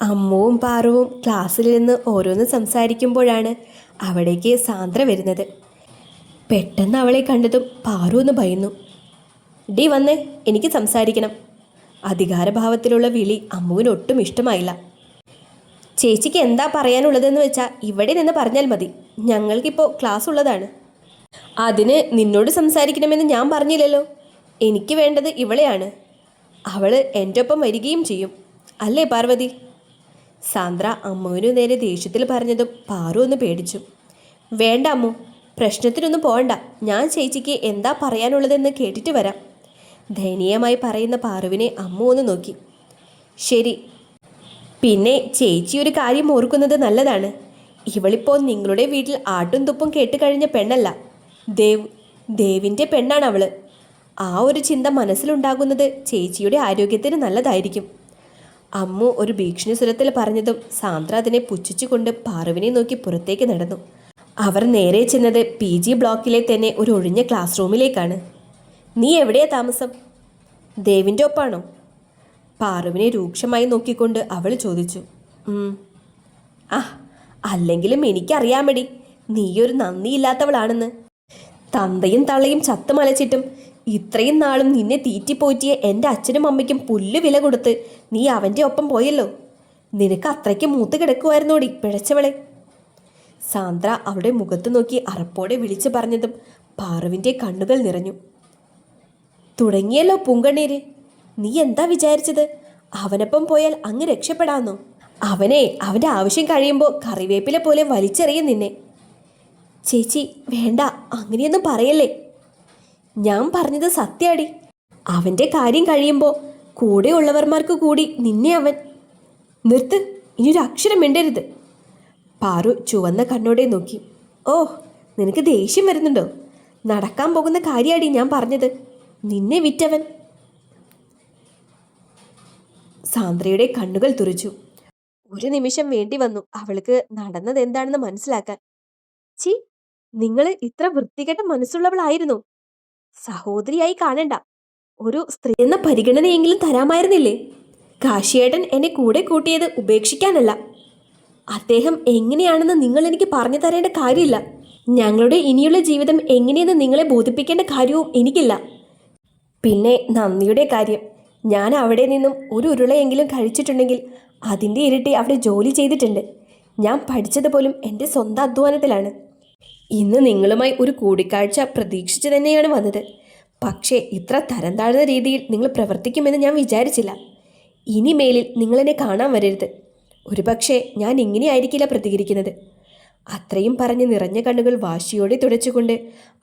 അമ്മുവും പാറുവും ക്ലാസ്സിൽ നിന്ന് ഓരോന്ന് സംസാരിക്കുമ്പോഴാണ് അവിടേക്ക് സാന്ദ്ര വരുന്നത്. പെട്ടെന്ന് അവളെ കണ്ടതും പാറു ഒന്ന് ഭയന്നു. ഡി വന്നേ, എനിക്ക് സംസാരിക്കണം. അധികാരഭാവത്തിലുള്ള വിളി അമ്മുവിന് ഒട്ടും ഇഷ്ടമായില്ല. ചേച്ചിക്ക് എന്താ പറയാനുള്ളതെന്ന് വെച്ചാൽ ഇവിടെ നിന്ന് പറഞ്ഞാൽ മതി. ഞങ്ങൾക്കിപ്പോൾ ക്ലാസ് ഉള്ളതാണ്. അതിന് നിന്നോട് സംസാരിക്കണമെന്ന് ഞാൻ പറഞ്ഞില്ലല്ലോ. എനിക്ക് വേണ്ടത് ഇവളെയാണ്. അവൾ എൻ്റെ ഒപ്പം വരികയും ചെയ്യും, അല്ലേ പാർവതി? സാന്ദ്ര അമ്മുവിനു നേരെ ദേഷ്യത്തിൽ പറഞ്ഞതും പാറു ഒന്ന് പേടിച്ചു. വേണ്ട അമ്മു, പ്രശ്നത്തിനൊന്നും പോകണ്ട. ഞാൻ ചേച്ചിക്ക് എന്താ പറയാനുള്ളതെന്ന് കേട്ടിട്ട് വരാം. ദയനീയമായി പറയുന്ന പാറുവിനെ അമ്മു ഒന്ന് നോക്കി. ശരി, പിന്നെ ചേച്ചി ഒരു കാര്യം ഓർക്കുന്നത് നല്ലതാണ്. ഇവളിപ്പോൾ നിങ്ങളുടെ വീട്ടിൽ ആട്ടും തുപ്പും കേട്ടുകഴിഞ്ഞ പെണ്ണല്ല. ദേവിൻ്റെ പെണ്ണാണ് അവള്. ആ ഒരു ചിന്ത മനസ്സിലുണ്ടാകുന്നത് ചേച്ചിയുടെ ആരോഗ്യത്തിന് നല്ലതായിരിക്കും. അമ്മു ഒരു ഭീഷണി സ്വരത്തിൽ പറഞ്ഞതും സാന്ദ്ര അതിനെ പുച്ഛിച്ചുകൊണ്ട് പാറുവിനെ നോക്കി പുറത്തേക്ക് നടന്നു. അവർ നേരെ ചെന്നത് PG ബ്ലോക്കിലെ തന്നെ ഒരു ഒഴിഞ്ഞ ക്ലാസ് റൂമിലേക്കാണ്. നീ എവിടെയാ താമസം? ദേവിൻ്റെ ഒപ്പാണോ? പാറുവിനെ രൂക്ഷമായി നോക്കിക്കൊണ്ട് അവൾ ചോദിച്ചു. ആ, അല്ലെങ്കിലും എനിക്കറിയാമടി നീയൊരു നന്ദിയില്ലാത്തവളാണെന്ന്. തന്തയും തള്ളയും ചത്തുമലച്ചിട്ടും ഇത്രയും നാളും നിന്നെ തീറ്റിപ്പോറ്റിയ എൻ്റെ അച്ഛനും അമ്മയ്ക്കും പുല്ല് വില കൊടുത്ത് നീ അവൻ്റെ ഒപ്പം പോയല്ലോ. നിനക്ക് അത്രയ്ക്ക് മൂത്ത് കിടക്കുമായിരുന്നോടി പിഴച്ചവളെ. സാന്ദ്ര അവളുടെ മുഖത്ത് നോക്കി അറപ്പോടെ വിളിച്ചു പറഞ്ഞതും പാറുവിൻ്റെ കണ്ണുകൾ നിറഞ്ഞു. തുടങ്ങിയല്ലോ പൂങ്കണ്ണീര്. നീ എന്താ വിചാരിച്ചത്? അവനൊപ്പം പോയാൽ അങ്ങ് രക്ഷപ്പെടാമെന്നോ? അവൻ്റെ ആവശ്യം കഴിയുമ്പോൾ കറിവേപ്പില പോലെ വലിച്ചെറിയും നിന്നെ. ചേച്ചി വേണ്ട, അങ്ങനെയൊന്നും പറയല്ലേ. ഞാൻ പറഞ്ഞത് സത്യാടി. അവൻ്റെ കാര്യം കഴിയുമ്പോൾ കൂടെ ഉള്ളവർമാർക്ക് കൂടി നിന്നെ അവൻ. നിർത്ത്, ഇനിയൊരു അക്ഷരം മിണ്ടരുത്. പാറു ചുവന്ന കണ്ണോടെ നോക്കി. ഓ, നിനക്ക് ദേഷ്യം വരുന്നുണ്ടോ? നടക്കാൻ പോകുന്ന കാര്യാടി ഞാൻ പറഞ്ഞത്. നിന്നെ വിറ്റവൻ. സാന്ദ്രയുടെ കണ്ണുകൾ തുറിച്ചു. ഒരു നിമിഷം വേണ്ടി വന്നു അവൾക്ക് നടന്നത് എന്താണെന്ന് മനസ്സിലാക്കാൻ. ചി, നിങ്ങൾ ഇത്ര വൃത്തികെട്ട മനസ്സുള്ളവളായിരുന്നു. സഹോദരിയായി കാണണ്ട, ഒരു സ്ത്രീ എന്ന പരിഗണനയെങ്കിലും തരാമായിരുന്നില്ലേ? കാശിയേട്ടൻ എന്നെ കൂടെ കൂട്ടിയത് ഉപേക്ഷിക്കാനല്ല. അദ്ദേഹം എങ്ങനെയാണെന്ന് നിങ്ങൾ എനിക്ക് പറഞ്ഞു തരേണ്ട കാര്യമില്ല. ഞങ്ങളുടെ ഇനിയുള്ള ജീവിതം എങ്ങനെയെന്ന് നിങ്ങളെ ബോധിപ്പിക്കേണ്ട കാര്യവും എനിക്കില്ല. പിന്നെ നന്ദിയുടെ കാര്യം, ഞാൻ അവിടെ നിന്നും ഒരു ഉരുളയെങ്കിലും കഴിച്ചിട്ടുണ്ടെങ്കിൽ അതിൻ്റെ ഇരട്ടി അവിടെ ജോലി ചെയ്തിട്ടുണ്ട്. ഞാൻ പഠിച്ചതുപോലും എൻ്റെ സ്വന്തം അധ്വാനത്തിലാണ്. ഇന്ന് നിങ്ങളുമായി ഒരു കൂടിക്കാഴ്ച പ്രതീക്ഷിച്ച് തന്നെയാണ് വന്നത്. പക്ഷേ ഇത്ര തരം താഴ്ന്ന രീതിയിൽ നിങ്ങൾ പ്രവർത്തിക്കുമെന്ന് ഞാൻ വിചാരിച്ചില്ല. ഇനിമേലിൽ നിങ്ങളെന്നെ കാണാൻ വരരുത്. ഒരുപക്ഷെ ഞാൻ ഇങ്ങനെയായിരിക്കില്ല പ്രതികരിക്കുന്നത്. അത്രയും പറഞ്ഞ് നിറഞ്ഞ കണ്ണുകൾ വാശിയോടെ തുടച്ചുകൊണ്ട്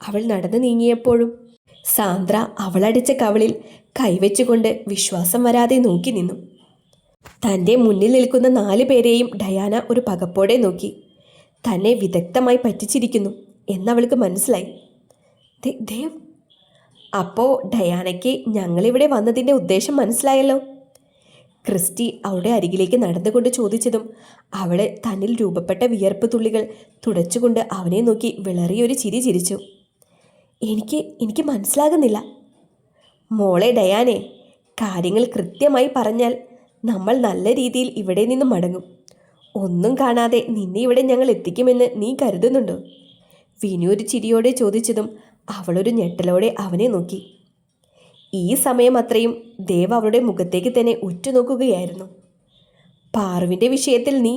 അവൾ നടന്നു നീങ്ങിയപ്പോഴും സാന്ദ്ര അവളടിച്ച കവിളിൽ കൈവച്ചുകൊണ്ട് വിശ്വാസം വരാതെ നോക്കി നിന്നു. തൻ്റെ മുന്നിൽ നിൽക്കുന്ന 4 പേരെയും ഡയാന ഒരു പകപ്പോടെ നോക്കി. തന്നെ വിദഗ്ധമായി പറ്റിച്ചിരിക്കുന്നു എന്നവൾക്ക് മനസ്സിലായി. ദേവ്, അപ്പോൾ ഡയാനയ്ക്ക് ഞങ്ങളിവിടെ വന്നതിൻ്റെ ഉദ്ദേശം മനസ്സിലായല്ലോ. ക്രിസ്റ്റി അവളുടെ അരികിലേക്ക് നടന്നുകൊണ്ട് ചോദിച്ചതും അവൾ തന്നിൽ രൂപപ്പെട്ട വിയർപ്പ് തുള്ളികൾ തുടച്ചുകൊണ്ട് അവനെ നോക്കി വിളറിയൊരു ചിരി ചിരിച്ചു. എനിക്ക് മനസ്സിലാകുന്നില്ല. മോളെ ഡയാനെ, കാര്യങ്ങൾ കൃത്യമായി പറഞ്ഞാൽ നമ്മൾ നല്ല രീതിയിൽ ഇവിടെ നിന്നും മടങ്ങും. ഒന്നും കാണാതെ നിന്നെ ഇവിടെ ഞങ്ങൾ എത്തിക്കുമെന്ന് നീ കരുതുന്നുണ്ടോ? വിനു ഒരു ചിരിയോടെ ചോദിച്ചതും അവളൊരു ഞെട്ടലോടെ അവനെ നോക്കി. ഈ സമയം അത്രയും ദേവ് അവളുടെ മുഖത്തേക്ക് തന്നെ ഉറ്റുനോക്കുകയായിരുന്നു. പാറുവിൻ്റെ വിഷയത്തിൽ നീ,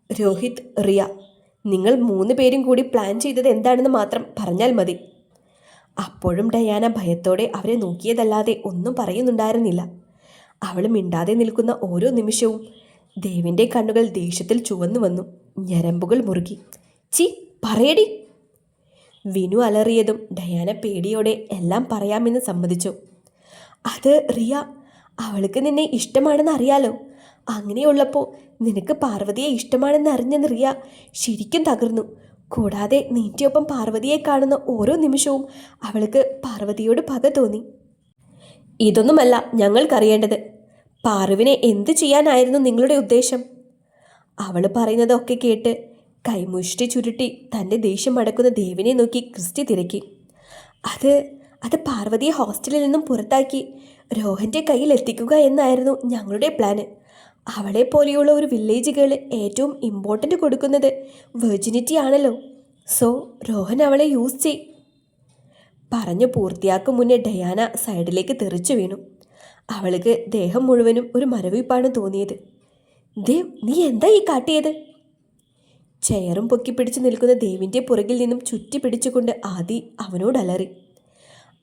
രോഹിത്, റിയ, നിങ്ങൾ 3 പേരും കൂടി പ്ലാൻ ചെയ്തത് എന്താണെന്ന് മാത്രം പറഞ്ഞാൽ മതി. അപ്പോഴും ഡയാന ഭയത്തോടെ അവരെ നോക്കിയതല്ലാതെ ഒന്നും പറയുന്നുണ്ടായിരുന്നില്ല. അവൾ മിണ്ടാതെ നിൽക്കുന്ന ഓരോ നിമിഷവും ദേവിൻ്റെ കണ്ണുകൾ ദേഷ്യത്തിൽ ചുവന്നു വന്നു. ഞരമ്പുകൾ മുറുകി. ചി, പറയടി. വിനു അലറിയതും ഡയാന പേടിയോടെ എല്ലാം പറയാമെന്ന് സമ്മതിച്ചു. അത് റിയ, അവൾക്ക് നിന്നെ ഇഷ്ടമാണെന്ന് അറിയാലോ. അങ്ങനെയുള്ളപ്പോൾ നിനക്ക് പാർവതിയെ ഇഷ്ടമാണെന്ന് അറിഞ്ഞെന്ന് റിയ ശരിക്കും തകർന്നു. കൂടാതെ നിന്റെ ഒപ്പം പാർവതിയെ കാണുന്ന ഓരോ നിമിഷവും അവൾക്ക് പാർവതിയോട് പക തോന്നി. ഇതൊന്നുമല്ല ഞങ്ങൾക്കറിയേണ്ടത്. പാറുവിനെ എന്തു ചെയ്യാനായിരുന്നു നിങ്ങളുടെ ഉദ്ദേശം? അവൾ പറയുന്നതൊക്കെ കേട്ട് കൈമുഷ്ടി ചുരുട്ടി തൻ്റെ ദേഷ്യം അടക്കുന്ന ദേവിനെ നോക്കി ക്രിസ്റ്റി തിരക്കി. അത് പാർവതിയെ ഹോസ്റ്റലിൽ നിന്നും പുറത്താക്കി രോഹൻ്റെ കയ്യിൽ എത്തിക്കുക എന്നായിരുന്നു ഞങ്ങളുടെ പ്ലാന്. അവളെ പോലെയുള്ള ഒരു വില്ലേജ് ഗേള് ഏറ്റവും ഇമ്പോർട്ടൻ്റ് കൊടുക്കുന്നത് വെർജിനിറ്റി ആണല്ലോ. സോ രോഹൻ അവളെ യൂസ് ചെയ്. പറഞ്ഞു പൂർത്തിയാക്കും മുന്നേ ഡയാന സൈഡിലേക്ക് തെറിച്ചു വീണു. അവൾക്ക് ദേഹം മുഴുവനും ഒരു മരവിപ്പാണ് തോന്നിയത്. ദേവ്, നീ എന്താ ഈ കാട്ടിയത്? ചെയറും പൊക്കിപ്പിടിച്ച് നിൽക്കുന്ന ദേവിൻ്റെ പുറകിൽ നിന്നും ചുറ്റി പിടിച്ചുകൊണ്ട് ആദി അവനോട് അലറി.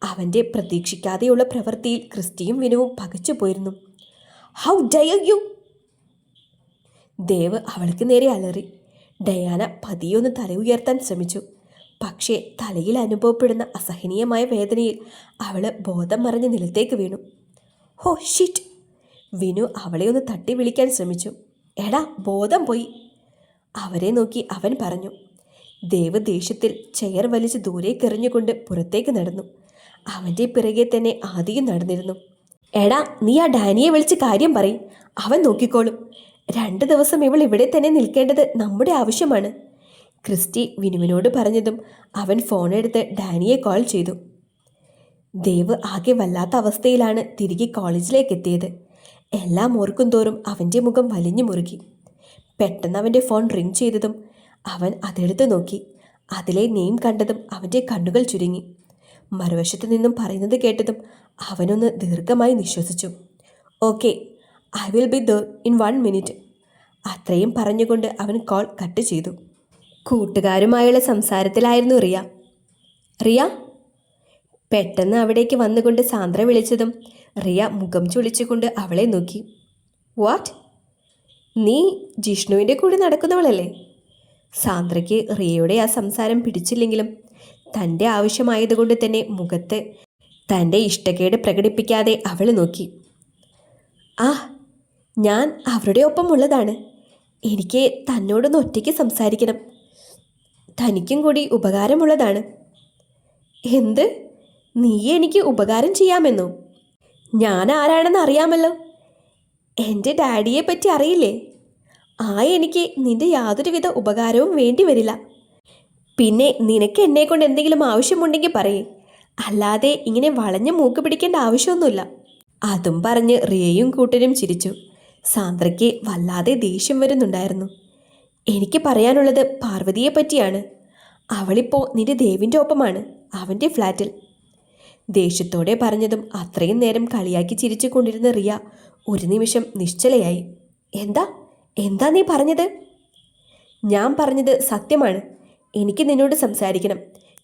അവൻ്റെ പ്രതീക്ഷിക്കാതെയുള്ള പ്രവൃത്തിയിൽ ക്രിസ്റ്റിയും വിനുവും പകച്ചു പോയിരുന്നു. How Dyer U! ദേവ് അവൾക്ക് നേരെ അലറി. ഡയാന പതിയൊന്ന് തല ഉയർത്താൻ ശ്രമിച്ചു. പക്ഷേ തലയിൽ അനുഭവപ്പെടുന്ന അസഹനീയമായ വേദനയിൽ അവൾ ബോധം മറിഞ്ഞ് നിലത്തേക്ക് വീണു. ഹോ ഷിറ്റ്! വിനു അവളെ ഒന്ന് തട്ടി വിളിക്കാൻ ശ്രമിച്ചു. എടാ, ബോധം പോയി! അവരെ നോക്കി അവൻ പറഞ്ഞു. ദേവ് ദേഷ്യത്തിൽ ചെയർ വലിച്ച് ദൂരേക്കെറിഞ്ഞുകൊണ്ട് പുറത്തേക്ക് നടന്നു. അവൻ്റെ പിറകെ തന്നെ ആദിയും നടന്നിരുന്നു. എടാ, നീ ആ ഡാനിയെ വിളിച്ച് കാര്യം പറയും. അവൻ നോക്കിക്കോളും. 2 ദിവസം ഇവൾ ഇവിടെ തന്നെ നിൽക്കേണ്ടത് നമ്മുടെ ആവശ്യമാണ്. ക്രിസ്റ്റി വിനുവിനോട് പറഞ്ഞതും അവൻ ഫോണെടുത്ത് ഡാനിയെ കോൾ ചെയ്തു. ദേവ് ആകെ വല്ലാത്ത അവസ്ഥയിലാണ് തിരികെ കോളേജിലേക്ക് എത്തിയത്. എല്ലാം ഓർക്കും തോറും അവൻ്റെ മുഖം വലിഞ്ഞു മുറുകി. പെട്ടെന്ന് അവൻ്റെ ഫോൺ റിങ് ചെയ്തതും അവൻ അതെടുത്ത് നോക്കി. അതിലെ നെയിം കണ്ടതും അവൻ്റെ കണ്ണുകൾ ചുരുങ്ങി. മറുവശത്തു നിന്നും പറയുന്നത് കേട്ടതും അവനൊന്ന് ദീർഘമായി നിശ്വസിച്ചു. Okay, I will be there in 1 minute. അത്രയും പറഞ്ഞുകൊണ്ട് അവൻ കോൾ കട്ട് ചെയ്തു. കൂട്ടുകാരുമായുള്ള സംസാരത്തിലായിരുന്നു റിയ. റിയ! പെട്ടെന്ന് അവിടേക്ക് വന്നുകൊണ്ട് സാന്ദ്ര വിളിച്ചതും റിയ മുഖം ചുളിച്ചുകൊണ്ട് അവളെ നോക്കി. വാട്ട്? നീ ജിഷ്ണുവിൻ്റെ കൂടെ നടക്കുന്നവളല്ലേ? സാന്ദ്രയ്ക്ക് റിയയുടെ ആ സംസാരം പിടിച്ചില്ലെങ്കിലും തൻ്റെ ആവശ്യമായതുകൊണ്ട് തന്നെ മുഖത്ത് തൻ്റെ ഇഷ്ടക്കേട് പ്രകടിപ്പിക്കാതെ അവൾ നോക്കി. ആ, ഞാൻ അവരുടെ ഒപ്പം ഉള്ളതാണ്. എനിക്ക് തന്നോടൊന്ന് ഒറ്റയ്ക്ക് സംസാരിക്കണം. തനിക്കും കൂടി ഉപകാരമുള്ളതാണ്. എന്ത്? നീ എനിക്ക് ഉപകാരം ചെയ്യാമെന്നോ? ഞാൻ ആരാണെന്ന് അറിയാമല്ലോ. എൻ്റെ ഡാഡിയെ പറ്റി അറിയില്ലേ? എനിക്ക് നിൻ്റെ യാതൊരുവിധ ഉപകാരവും വേണ്ടി വരില്ല. പിന്നെ നിനക്ക് എന്നെക്കൊണ്ട് എന്തെങ്കിലും ആവശ്യമുണ്ടെങ്കിൽ പറയേ, അല്ലാതെ ഇങ്ങനെ വളഞ്ഞ് മൂക്ക് പിടിക്കേണ്ട ആവശ്യമൊന്നുമില്ല. അതും പറഞ്ഞ് റിയയും കൂട്ടരും ചിരിച്ചു. സാന്ദ്രയ്ക്ക് വല്ലാതെ ദേഷ്യം വരുന്നുണ്ടായിരുന്നു. എനിക്ക് പറയാനുള്ളത് പാർവതിയെ പറ്റിയാണ്. അവളിപ്പോൾ നിന്റെ ദേവിൻ്റെ ഒപ്പമാണ്, അവൻ്റെ ഫ്ലാറ്റിൽ. ദേഷ്യത്തോടെ പറഞ്ഞതും അത്രയും നേരം കളിയാക്കി ചിരിച്ചു കൊണ്ടിരുന്ന റിയ ഒരു നിമിഷം നിശ്ചലയായി. എന്താ എന്താ നീ പറഞ്ഞത്? ഞാൻ പറഞ്ഞത് സത്യമാണ്. എനിക്ക് നിന്നോട് സംസാരിക്കണം.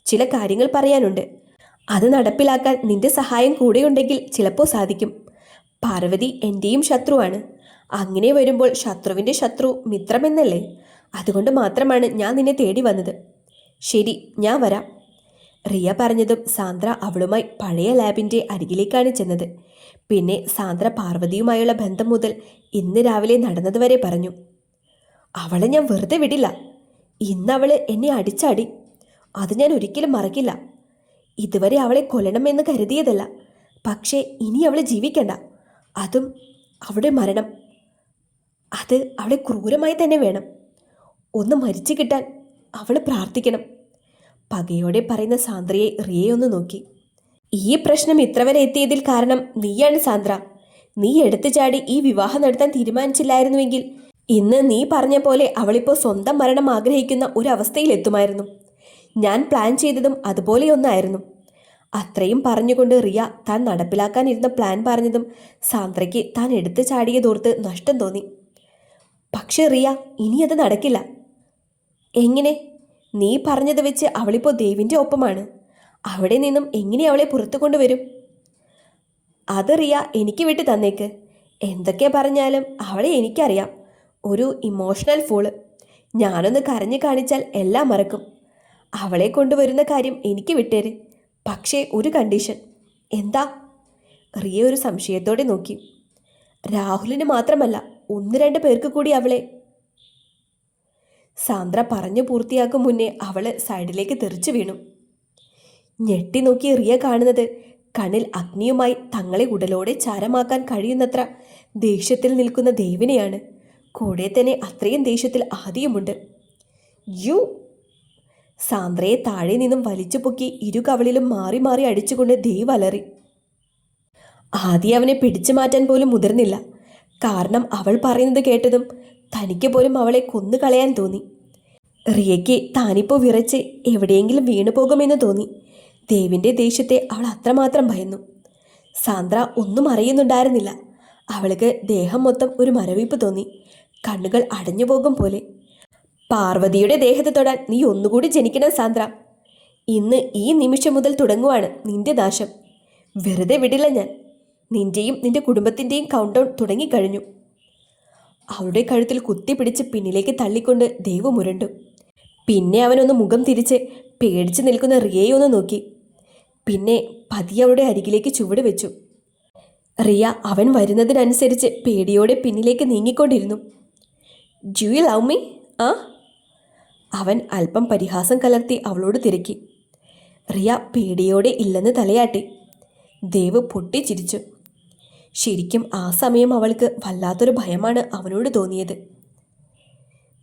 ചില കാര്യങ്ങൾ പറയാനുണ്ട്. അത് നടപ്പിലാക്കാൻ നിന്റെ സഹായം കൂടെയുണ്ടെങ്കിൽ ചിലപ്പോൾ സാധിക്കും. പാർവതി എൻ്റെയും ശത്രുവാണ്. അങ്ങനെ വരുമ്പോൾ ശത്രുവിൻ്റെ ശത്രു മിത്രമെന്നല്ലേ? അതുകൊണ്ട് മാത്രമാണ് ഞാൻ നിന്നെ തേടി വന്നത്. ശരി, ഞാൻ വരാം. റിയ പറഞ്ഞതും സാന്ദ്ര അവളുമായി പഴയ ലാബിൻ്റെ അരികിലേക്കാണ് ചെന്നത്. പിന്നെ സാന്ദ്ര പാർവതിയുമായുള്ള ബന്ധം മുതൽ ഇന്ന് രാവിലെ നടന്നതുവരെ പറഞ്ഞു. അവളെ ഞാൻ വെറുതെ വിടില്ല. ഇന്നവൾ എന്നെ അടിച്ചാടി. അത് ഞാൻ ഒരിക്കലും മറക്കില്ല. ഇതുവരെ അവളെ കൊല്ലണമെന്ന് കരുതിയതല്ല. പക്ഷേ ഇനി അവളെ ജീവിക്കണ്ട. അതും അവളുടെ മരണം, അത് അവളെ ക്രൂരമായി തന്നെ വേണം. ഒന്ന് മരിച്ചു കിട്ടാൻ അവൾ പ്രാർത്ഥിക്കണം. പകയോടെ പറയുന്ന സാന്ദ്രയെ റിയയൊന്ന് നോക്കി. ഈ പ്രശ്നം ഇത്ര വരെ എത്തിയതിൽ കാരണം നീയാണ് സാന്ദ്ര. നീ എടുത്തു ചാടി ഈ വിവാഹം നടത്താൻ തീരുമാനിച്ചില്ലായിരുന്നുവെങ്കിൽ ഇന്ന് നീ പറഞ്ഞ പോലെ അവളിപ്പോൾ സ്വന്തം മരണം ആഗ്രഹിക്കുന്ന ഒരവസ്ഥയിലെത്തുമായിരുന്നു. ഞാൻ പ്ലാൻ ചെയ്തതും അതുപോലെയൊന്നായിരുന്നു. അത്രയും പറഞ്ഞുകൊണ്ട് റിയ താൻ നടപ്പിലാക്കാനിരുന്ന പ്ലാൻ പറഞ്ഞതും സാന്ദ്രയ്ക്ക് താൻ എടുത്തു ചാടിയതോർത്ത് നഷ്ടം തോന്നി. പക്ഷെ റിയ, ഇനി അത് നടക്കില്ല. എങ്ങനെ? നീ പറഞ്ഞത് വെച്ച് അവളിപ്പോൾ ദേവിൻ്റെ ഒപ്പമാണ്. അവിടെ നിന്നും എങ്ങനെ അവളെ പുറത്തു കൊണ്ടുവരും? അത് റിയ എനിക്ക് വിട്ട് തന്നേക്ക്. എന്തൊക്കെ പറഞ്ഞാലും അവളെ എനിക്കറിയാം. ഒരു ഇമോഷണൽ ഫൂള്. ഞാനൊന്ന് കരഞ്ഞു കാണിച്ചാൽ എല്ലാം മറക്കും. അവളെ കൊണ്ടുവരുന്ന കാര്യം എനിക്ക് വിട്ടേര്. പക്ഷേ ഒരു കണ്ടീഷൻ. എന്താ? റിയ ഒരു സംശയത്തോടെ നോക്കി. രാഹുലിന് മാത്രമല്ല, 1-2 പേർക്ക് കൂടി അവളെ. സാന്ദ്ര പറഞ്ഞു പൂർത്തിയാക്കും മുന്നേ അവള് സൈഡിലേക്ക് തെറിച്ചു വീണു. ഞെട്ടി നോക്കി റിയ കാണുന്നത് കണ്ണിൽ അഗ്നിയുമായി തങ്ങളെ ഉടലോടെ ചാരമാക്കാൻ കഴിയുന്നത്ര ദേഷ്യത്തിൽ നിൽക്കുന്ന ദേവിനെയാണ്. കൂടെ തന്നെ അത്രയും ദേഷ്യത്തിൽ ആദിയുമുണ്ട്. യു! സാന്ദ്രയെ താഴെ നിന്നും വലിച്ചു പൊക്കി ഇരു കവളിലും മാറി മാറി അടിച്ചുകൊണ്ട് ദേവ് അലറി. ആദി അവനെ പിടിച്ചു മാറ്റാൻ പോലും മുതിർന്നില്ല. കാരണം അവൾ പറയുന്നത് കേട്ടതും തനിക്ക് പോലും അവളെ കൊന്നുകളയാൻ തോന്നി. റിയയ്ക്ക് താനിപ്പോൾ വിറച്ച് എവിടെയെങ്കിലും വീണു പോകുമെന്ന് തോന്നി. ദേവിൻ്റെ ദേഷ്യത്തെ അവൾ അത്രമാത്രം ഭയന്നു. സാന്ദ്ര ഒന്നും അറിയുന്നുണ്ടായിരുന്നില്ല. അവൾക്ക് ദേഹം മൊത്തം ഒരു മരവിപ്പ് തോന്നി. കണ്ണുകൾ അടഞ്ഞു പോകും പോലെ. പാർവതിയുടെ ദേഹത്ത് തൊടാൻ നീ ഒന്നുകൂടി ജനിക്കണം സാന്ദ്ര. ഇന്ന് ഈ നിമിഷം മുതൽ തുടങ്ങുവാണ് നിന്റെ നാശം. വെറുതെ വിടില്ല ഞാൻ. നിന്റെയും നിന്റെ കുടുംബത്തിൻ്റെയും കൗണ്ട് ഡൗൺ തുടങ്ങിക്കഴിഞ്ഞു. അവളുടെ കഴുത്തിൽ കുത്തിപ്പിടിച്ച് പിന്നിലേക്ക് തള്ളിക്കൊണ്ട് ദേവ് മുരണ്ടു. പിന്നെ അവനൊന്ന് മുഖം തിരിച്ച് പേടിച്ച് നിൽക്കുന്ന റിയയെ ഒന്ന് നോക്കി. പിന്നെ പതിയെ അവളുടെ അരികിലേക്ക് ചുവട് വെച്ചു. റിയ അവൻ വരുന്നതിനനുസരിച്ച് പേടിയോടെ പിന്നിലേക്ക് നീങ്ങിക്കൊണ്ടിരുന്നു. Do you love me? ആ? അവൻ അല്പം പരിഹാസം കലർത്തി അവളോട് തിരക്കി. റിയ പേടിയോടെ ഇല്ലെന്ന് തലയാട്ടി. ദേവ് പൊട്ടിച്ചിരിച്ചു. ശരിക്കും ആ സമയം അവൾക്ക് വല്ലാത്തൊരു ഭയമാണ് അവനോട് തോന്നിയത്.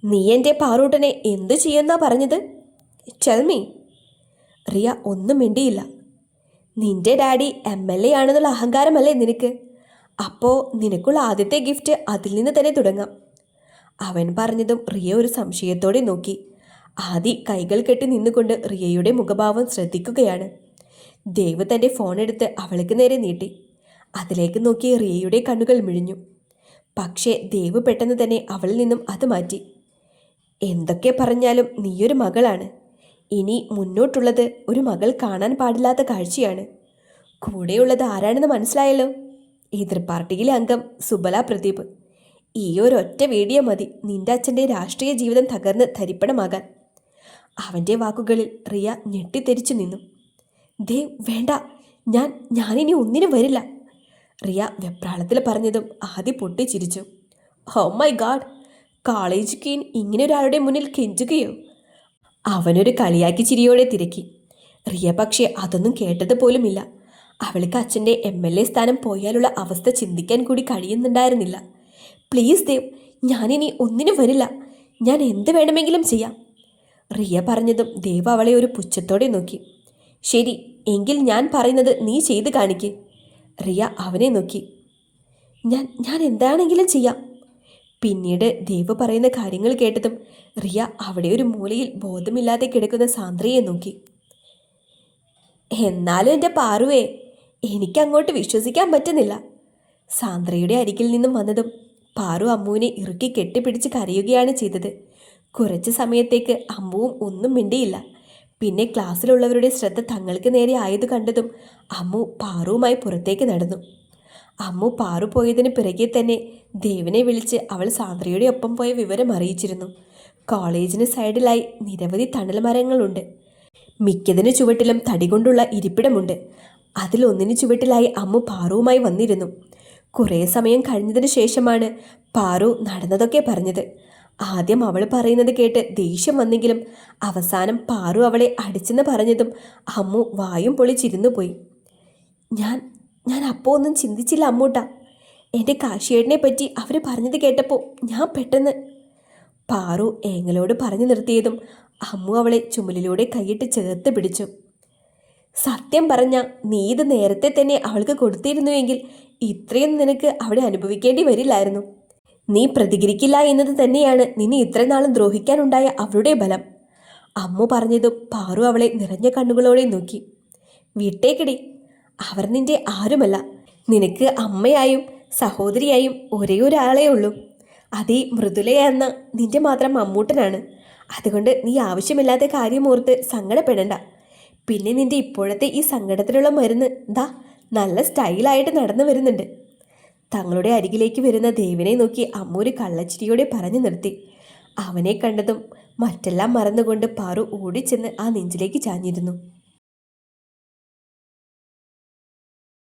നീ എൻ്റെ പാറൂട്ടനെ എന്തു ചെയ്യുന്നാ പറഞ്ഞത്? Tell me. റിയ ഒന്നും മിണ്ടിയില്ല. നിന്റെ ഡാഡി MLA ആണെന്നുള്ള അഹങ്കാരമല്ലേ നിനക്ക്? അപ്പോൾ നിനക്കുള്ള ആദ്യത്തെ ഗിഫ്റ്റ് അതിൽ നിന്ന് തന്നെ തുടങ്ങാം. അവൻ പറഞ്ഞതും റിയ ഒരു സംശയത്തോടെ നോക്കി. ആദി കൈകൾ കെട്ടി നിന്നുകൊണ്ട് റിയയുടെ മുഖഭാവം ശ്രദ്ധിക്കുകയാണ്. ദേവ് തൻ്റെ ഫോണെടുത്ത് അവൾക്ക് നേരെ നീട്ടി. അതിലേക്ക് നോക്കി റിയയുടെ കണ്ണുകൾ മിഴിഞ്ഞു. പക്ഷേ ദേവ് പെട്ടെന്ന് തന്നെ അവളിൽ നിന്നും അത് മാറ്റി. എന്തൊക്കെ പറഞ്ഞാലും നീയൊരു മകളാണ്. ഇനി മുന്നോട്ടുള്ളത് ഒരു മകൾ കാണാൻ പാടില്ലാത്ത കാഴ്ചയാണ്. കൂടെയുള്ളത് ആരാണെന്ന് മനസ്സിലായല്ലോ. എതിർ പാർട്ടിയിലെ അംഗം സുബല പ്രദീപ്. ഈ ഒരൊറ്റ വീഡിയോ മതി നിന്റെ അച്ഛൻ്റെ രാഷ്ട്രീയ ജീവിതം തകർന്ന് ധരിപ്പണമാകാൻ. അവൻ്റെ വാക്കുകളിൽ റിയ ഞെട്ടിത്തെരിച്ചു നിന്നു. ദേവ് വേണ്ട, ഞാനിനി ഒന്നിനും വരില്ല. റിയ വെപ്രാളത്തിൽ പറഞ്ഞതും ആദി പൊട്ടിച്ചിരിച്ചു. Oh my God, college queen ഇങ്ങനെ ഒരാളുടെ മുന്നിൽ കെഞ്ചുകയോ? അവനൊരു കളിയാക്കി ചിരിയോടെ തിരക്കി. റിയ പക്ഷേ അതൊന്നും കേട്ടത് പോലുമില്ല. അവൾക്ക് അച്ഛൻ്റെ MLA സ്ഥാനം പോയാലുള്ള അവസ്ഥ ചിന്തിക്കാൻ കൂടി കഴിയുന്നുണ്ടായിരുന്നില്ല. പ്ലീസ് ദേവ്, ഞാനിനി ഒന്നിനും വരില്ല. ഞാൻ എന്ത് വേണമെങ്കിലും ചെയ്യാം. റിയ പറഞ്ഞതും ദേവ് അവളെ ഒരു പുച്ഛത്തോടെ നോക്കി. ശരി, എങ്കിൽ ഞാൻ പറയുന്നത് നീ ചെയ്ത് കാണിക്ക്. റിയ അവനെ നോക്കി. ഞാൻ എന്താണെങ്കിലും ചെയ്യാം. പിന്നീട് ദേവ് പറയുന്ന കാര്യങ്ങൾ കേട്ടതും റിയ അവിടെ ഒരു മൂലയിൽ ബോധമില്ലാതെ കിടക്കുന്ന സാന്ദ്രയെ നോക്കി. എന്നാലും എൻ്റെ പാറുവേ, എനിക്കങ്ങോട്ട് വിശ്വസിക്കാൻ പറ്റുന്നില്ല. സാന്ദ്രയുടെ അരികിൽ നിന്നും വന്നതും പാറു അമ്മുവിനെ ഇറുക്കി കെട്ടിപ്പിടിച്ച് കരയുകയാണ് ചെയ്തത്. കുറച്ച് സമയത്തേക്ക് അമ്മുവും ഒന്നും മിണ്ടിയില്ല. പിന്നെ ക്ലാസ്സിലുള്ളവരുടെ ശ്രദ്ധ തങ്ങൾക്ക് നേരെ ആയത് കണ്ടതും അമ്മു പാറുവുമായി പുറത്തേക്ക് നടന്നു. അമ്മു പാറു പോയതിന് പിറകെ തന്നെ ദേവിനെ വിളിച്ച് അവൾ സാന്ദ്രയുടെ ഒപ്പം പോയ വിവരം അറിയിച്ചിരുന്നു. കോളേജിന് സൈഡിലായി നിരവധി തണൽ മരങ്ങളുണ്ട്. മിക്കതിന് ചുവട്ടിലും തടി കൊണ്ടുള്ള ഇരിപ്പിടമുണ്ട്. അതിലൊന്നിന് ചുവട്ടിലായി അമ്മു പാറുവുമായി വന്നിരുന്നു. കുറേ സമയം കഴിഞ്ഞതിന് ശേഷമാണ് പാറു നടന്നതൊക്കെ പറഞ്ഞത്. ആദ്യം അവൾ പറയുന്നത് കേട്ട് ദേഷ്യം വന്നെങ്കിലും അവസാനം പാറു അവളെ അടിച്ചെന്ന് പറഞ്ഞതും അമ്മു വായും പൊളിച്ചിരുന്നു പോയി. ഞാൻ അപ്പോൾ ഒന്നും ചിന്തിച്ചില്ല അമ്മൂട്ടാ. എൻ്റെ കാശിയേട്ടനെ പറ്റി അവർ പറഞ്ഞത് കേട്ടപ്പോൾ ഞാൻ പെട്ടെന്ന്. പാറു ഏങ്ങളോട് പറഞ്ഞു നിർത്തിയതും അമ്മു അവളെ ചുമലിലൂടെ കൈയിട്ട് ചേർത്ത് പിടിച്ചു. സത്യം പറഞ്ഞ നീ ഇത് നേരത്തെ തന്നെ അവൾക്ക് കൊടുത്തിരുന്നുവെങ്കിൽ ഇത്രയും നിനക്ക് അവിടെ അനുഭവിക്കേണ്ടി വരില്ലായിരുന്നു. നീ പ്രതികരിക്കില്ല എന്നത് തന്നെയാണ് നിന്നെ ഇത്രയും നാളും ദ്രോഹിക്കാനുണ്ടായ അവളുടെ ബലം. അമ്മു പറഞ്ഞതും പാറു അവളെ നിറഞ്ഞ കണ്ണുകളോടെ നോക്കി. വിട്ടേക്കടി, അവർ നിന്റെ ആരുമല്ല. നിനക്ക് അമ്മയായും സഹോദരിയായും ഒരേ ഒരാളേ ഉള്ളൂ. അതീ മൃദുലയെന്ന നിന്റെ മാത്രം അമ്മൂട്ടനാണ്. അതുകൊണ്ട് നീ ആവശ്യമില്ലാത്ത കാര്യമോർത്ത് സങ്കടപ്പെടണ്ട. പിന്നെ നിന്റെ ഇപ്പോഴത്തെ ഈ സങ്കടത്തിനുള്ള മരുന്ന് നല്ല സ്റ്റൈലായിട്ട് നടന്നു വരുന്നുണ്ട്. തങ്ങളുടെ അരികിലേക്ക് വരുന്ന ദേവിനെ നോക്കി അമ്മ ഒരു കള്ളച്ചിരിയോടെ പറഞ്ഞു നിർത്തി. അവനെ കണ്ടതും മറ്റെല്ലാം മറന്നുകൊണ്ട് പാറു ഓടിച്ചെന്ന് ആ നെഞ്ചിലേക്ക് ചാഞ്ഞിരുന്നു.